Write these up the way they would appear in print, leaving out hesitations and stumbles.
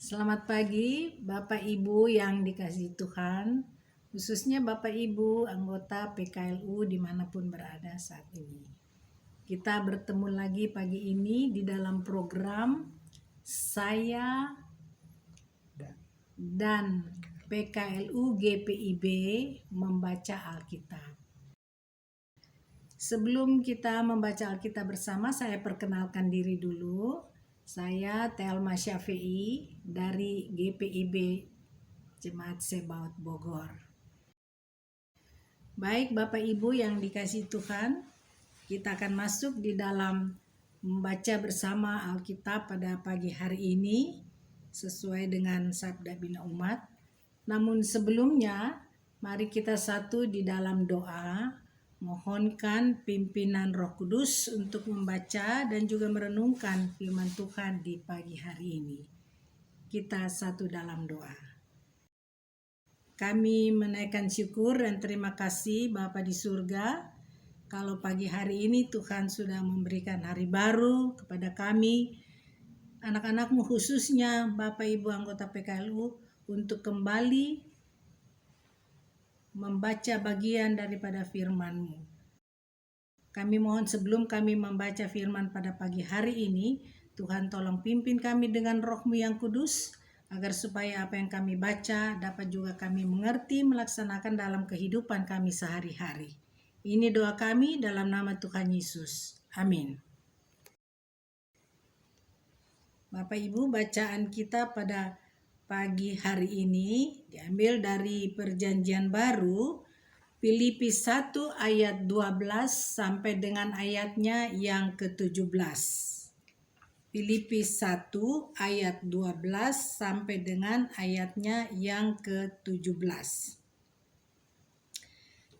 Selamat pagi Bapak Ibu yang dikasihi Tuhan, khususnya Bapak Ibu anggota PKLU dimanapun berada saat ini. Kita bertemu lagi pagi ini di dalam program saya dan PKLU GPIB membaca Alkitab. Sebelum kita membaca Alkitab bersama, saya perkenalkan diri dulu. Saya Thelma Syafi'i dari GPIB Jemaat Sebaot Bogor. Baik Bapak Ibu yang dikasihi Tuhan, kita akan masuk di dalam membaca bersama Alkitab pada pagi hari ini sesuai dengan Sabda Bina Umat. Namun sebelumnya, mari kita satu di dalam doa, mohonkan pimpinan Roh Kudus untuk membaca dan juga merenungkan firman Tuhan di pagi hari ini. Kita satu dalam doa. Kami menaikkan syukur dan terima kasih Bapa di surga, kalau pagi hari ini Tuhan sudah memberikan hari baru kepada kami, anak-anak-Mu khususnya Bapak Ibu anggota PKLU, untuk kembali membaca bagian daripada firman-Mu. Kami mohon sebelum kami membaca firman pada pagi hari ini, Tuhan tolong pimpin kami dengan Roh-Mu yang kudus, agar supaya apa yang kami baca dapat juga kami mengerti, melaksanakan dalam kehidupan kami sehari-hari. Ini doa kami dalam nama Tuhan Yesus. Amin. Bapak Ibu, bacaan kita pada pagi hari ini diambil dari Perjanjian Baru, Filipi 1 ayat 12 sampai dengan ayatnya yang ke-17. Filipi 1 ayat 12 sampai dengan ayatnya yang ke-17.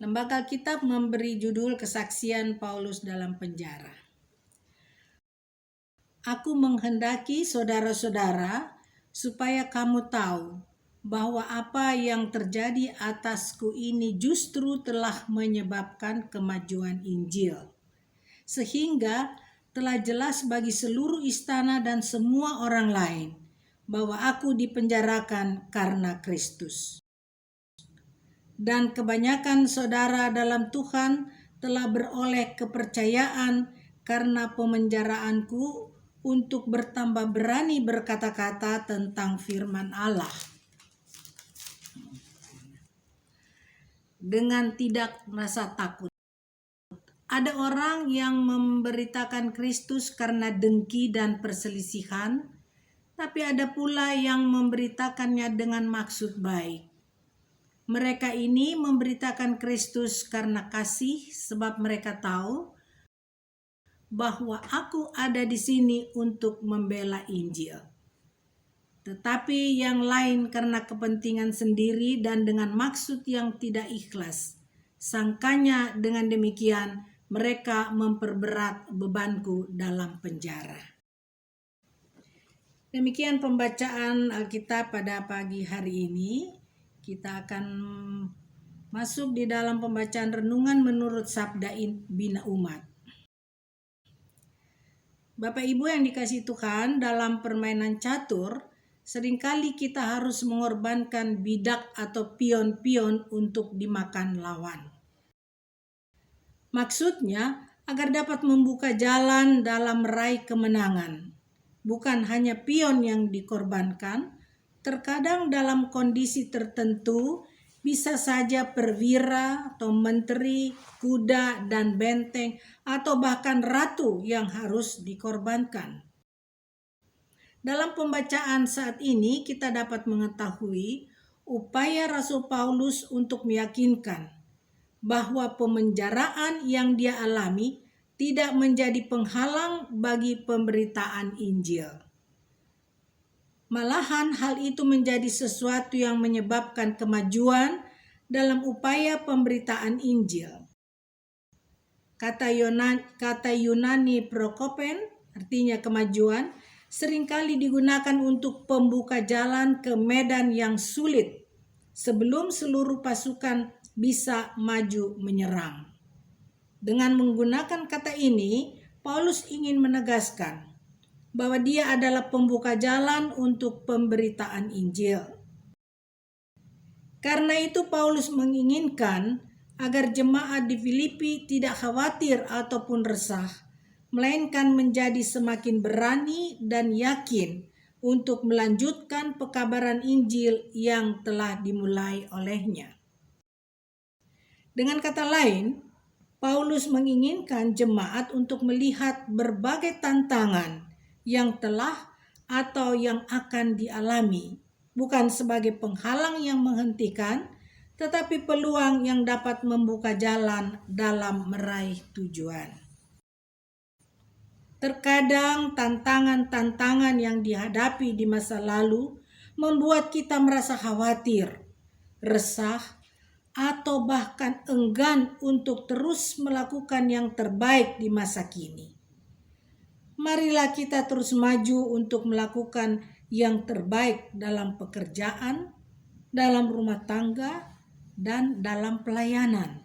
Lembaga Alkitab memberi judul Kesaksian Paulus dalam Penjara. Aku menghendaki saudara-saudara supaya kamu tahu bahwa apa yang terjadi atasku ini justru telah menyebabkan kemajuan Injil. Sehingga telah jelas bagi seluruh istana dan semua orang lain bahwa aku dipenjarakan karena Kristus. Dan kebanyakan saudara dalam Tuhan telah beroleh kepercayaan karena pemenjaraanku untuk bertambah berani berkata-kata tentang firman Allah dengan tidak merasa takut. Ada orang yang memberitakan Kristus karena dengki dan perselisihan, tapi ada pula yang memberitakannya dengan maksud baik. Mereka ini memberitakan Kristus karena kasih, sebab mereka tahu bahwa aku ada di sini untuk membela Injil. Tetapi yang lain karena kepentingan sendiri dan dengan maksud yang tidak ikhlas. Sangkanya dengan demikian mereka memperberat bebanku dalam penjara. Demikian pembacaan Alkitab pada pagi hari ini. Kita akan masuk di dalam pembacaan renungan menurut Sabda Bina Umat. Bapak Ibu yang dikasihi Tuhan, dalam permainan catur, seringkali kita harus mengorbankan bidak atau pion-pion untuk dimakan lawan. Maksudnya, agar dapat membuka jalan dalam meraih kemenangan. Bukan hanya pion yang dikorbankan, terkadang dalam kondisi tertentu bisa saja perwira atau menteri, kuda dan benteng atau bahkan ratu yang harus dikorbankan. Dalam pembacaan saat ini kita dapat mengetahui upaya Rasul Paulus untuk meyakinkan bahwa pemenjaraan yang dia alami tidak menjadi penghalang bagi pemberitaan Injil. Malahan hal itu menjadi sesuatu yang menyebabkan kemajuan dalam upaya pemberitaan Injil. Kata Yunani prokopen, artinya kemajuan, seringkali digunakan untuk pembuka jalan ke medan yang sulit sebelum seluruh pasukan bisa maju menyerang. Dengan menggunakan kata ini, Paulus ingin menegaskan bahwa dia adalah pembuka jalan untuk pemberitaan Injil. Karena itu Paulus menginginkan agar jemaat di Filipi tidak khawatir ataupun resah, melainkan menjadi semakin berani dan yakin untuk melanjutkan pekabaran Injil yang telah dimulai olehnya. Dengan kata lain, Paulus menginginkan jemaat untuk melihat berbagai tantangan yang telah atau yang akan dialami, bukan sebagai penghalang yang menghentikan, tetapi peluang yang dapat membuka jalan dalam meraih tujuan. Terkadang tantangan-tantangan yang dihadapi di masa lalu membuat kita merasa khawatir, resah, atau bahkan enggan untuk terus melakukan yang terbaik di masa kini. Marilah kita terus maju untuk melakukan yang terbaik dalam pekerjaan, dalam rumah tangga, dan dalam pelayanan.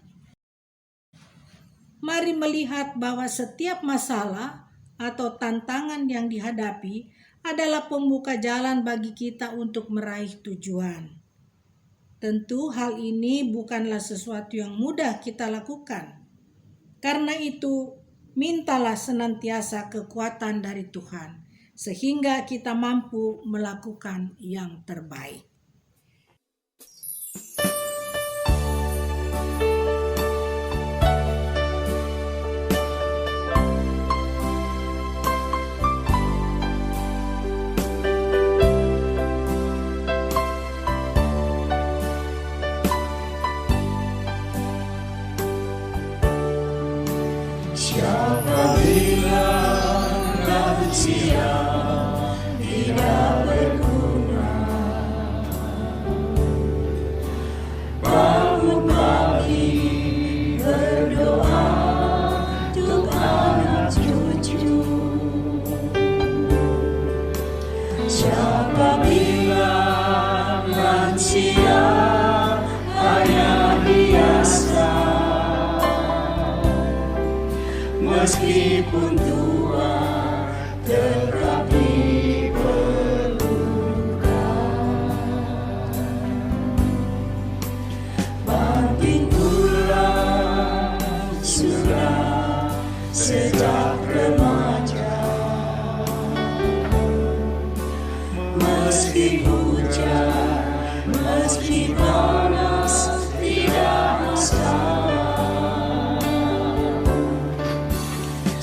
Mari melihat bahwa setiap masalah atau tantangan yang dihadapi adalah pembuka jalan bagi kita untuk meraih tujuan. Tentu hal ini bukanlah sesuatu yang mudah kita lakukan. Karena itu, mintalah senantiasa kekuatan dari Tuhan, sehingga kita mampu melakukan yang terbaik. Siapa bilang manusia tidak berguna? Bangun pagi berdoa untuk anak cucu. Siapa bilang lansia hanya biasa? Meskipun tua, tetap diperlukan. Banting tulang sudah sejak remaja. Meski hujan, meski panas, tidak masalah.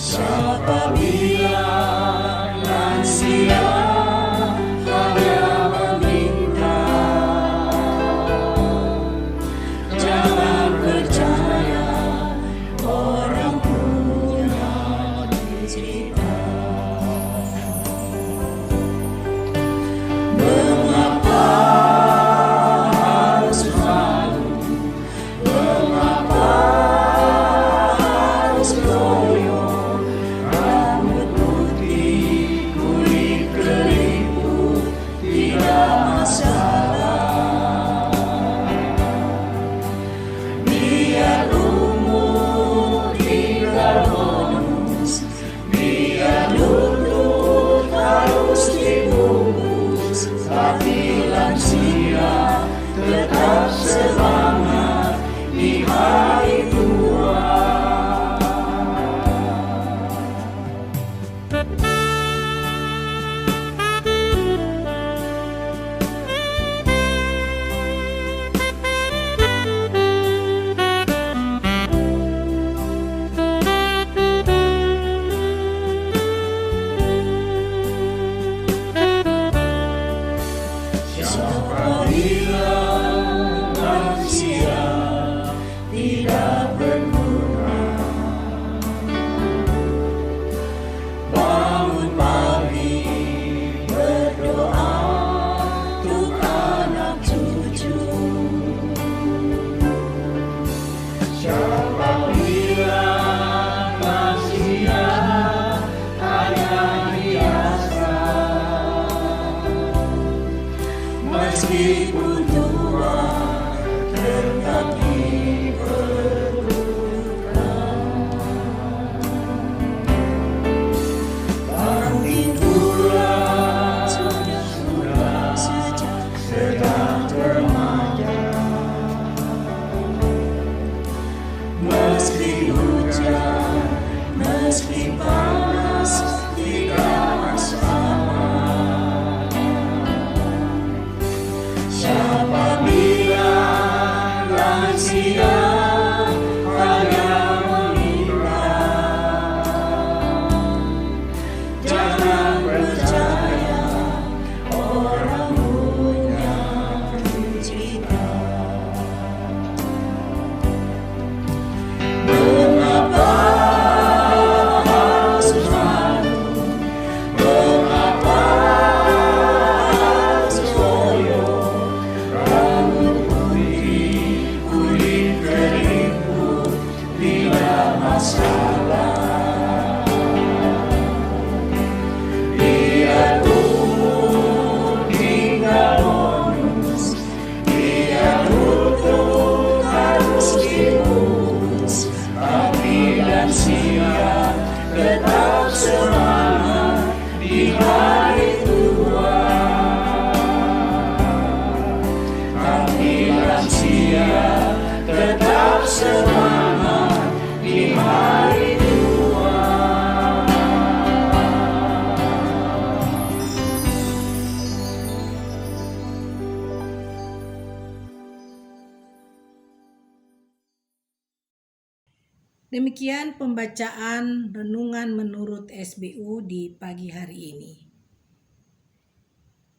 Siapa bilang lansia hanya meminta? Jangan percaya orang punya cerita. Mengapa harus malu? Mengapa harus loyo? Tapi lansia tetap semangat di hari tua. Siapa bilang lansia tidak berguna? Bangun pagi berdoa untuk anak cucu. Siapa bilang lansia hanya biasa? Meskipun tua, tetap diperlukan. Banting Demikian pembacaan renungan menurut SBU di pagi hari ini.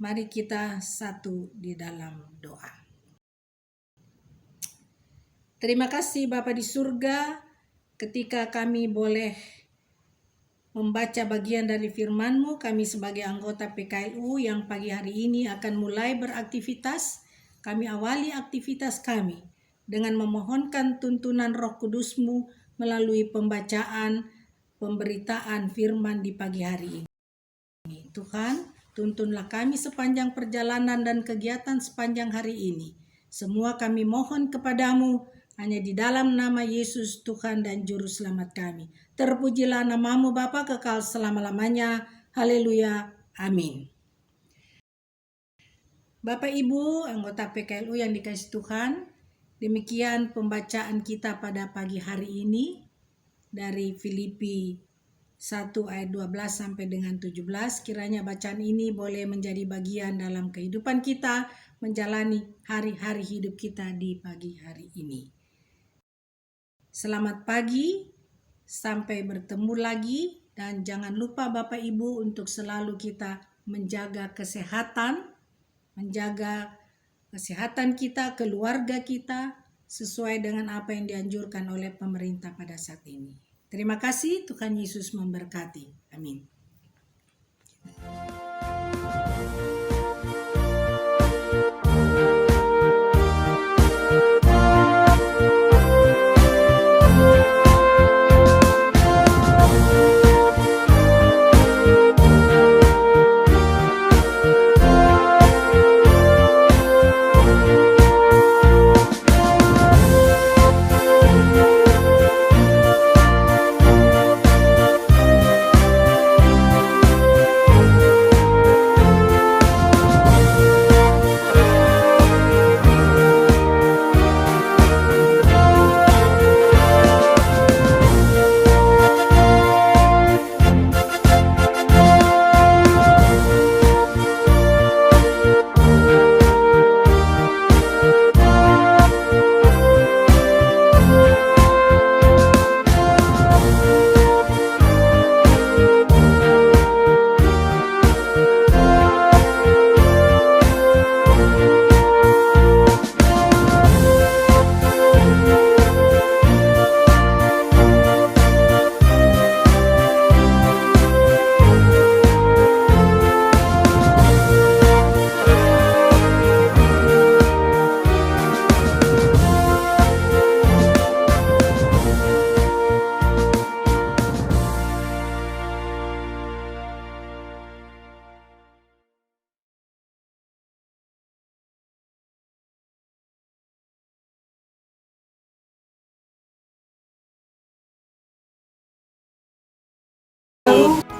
Mari kita satu di dalam doa. Terima kasih Bapa di surga, ketika kami boleh membaca bagian dari firman-Mu, kami sebagai anggota PKLU yang pagi hari ini akan mulai beraktivitas, kami awali aktivitas kami dengan memohonkan tuntunan Roh Kudus-Mu melalui pembacaan, pemberitaan firman di pagi hari ini. Tuhan, tuntunlah kami sepanjang perjalanan dan kegiatan sepanjang hari ini. Semua kami mohon kepadamu, hanya di dalam nama Yesus Tuhan dan Juru Selamat kami. Terpujilah namamu Bapa kekal selama-lamanya. Haleluya. Amin. Bapak Ibu, anggota PKLU yang dikasihi Tuhan, demikian pembacaan kita pada pagi hari ini dari Filipi 1 ayat 12 sampai dengan 17. Kiranya bacaan ini boleh menjadi bagian dalam kehidupan kita, menjalani hari-hari hidup kita di pagi hari ini. Selamat pagi, sampai bertemu lagi, dan jangan lupa Bapak Ibu untuk selalu kita menjaga kesehatan kita, keluarga kita, sesuai dengan apa yang dianjurkan oleh pemerintah pada saat ini. Terima kasih, Tuhan Yesus memberkati. Amin.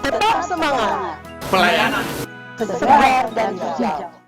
Tetap semangat, Pelayanan kesebar dan hijau.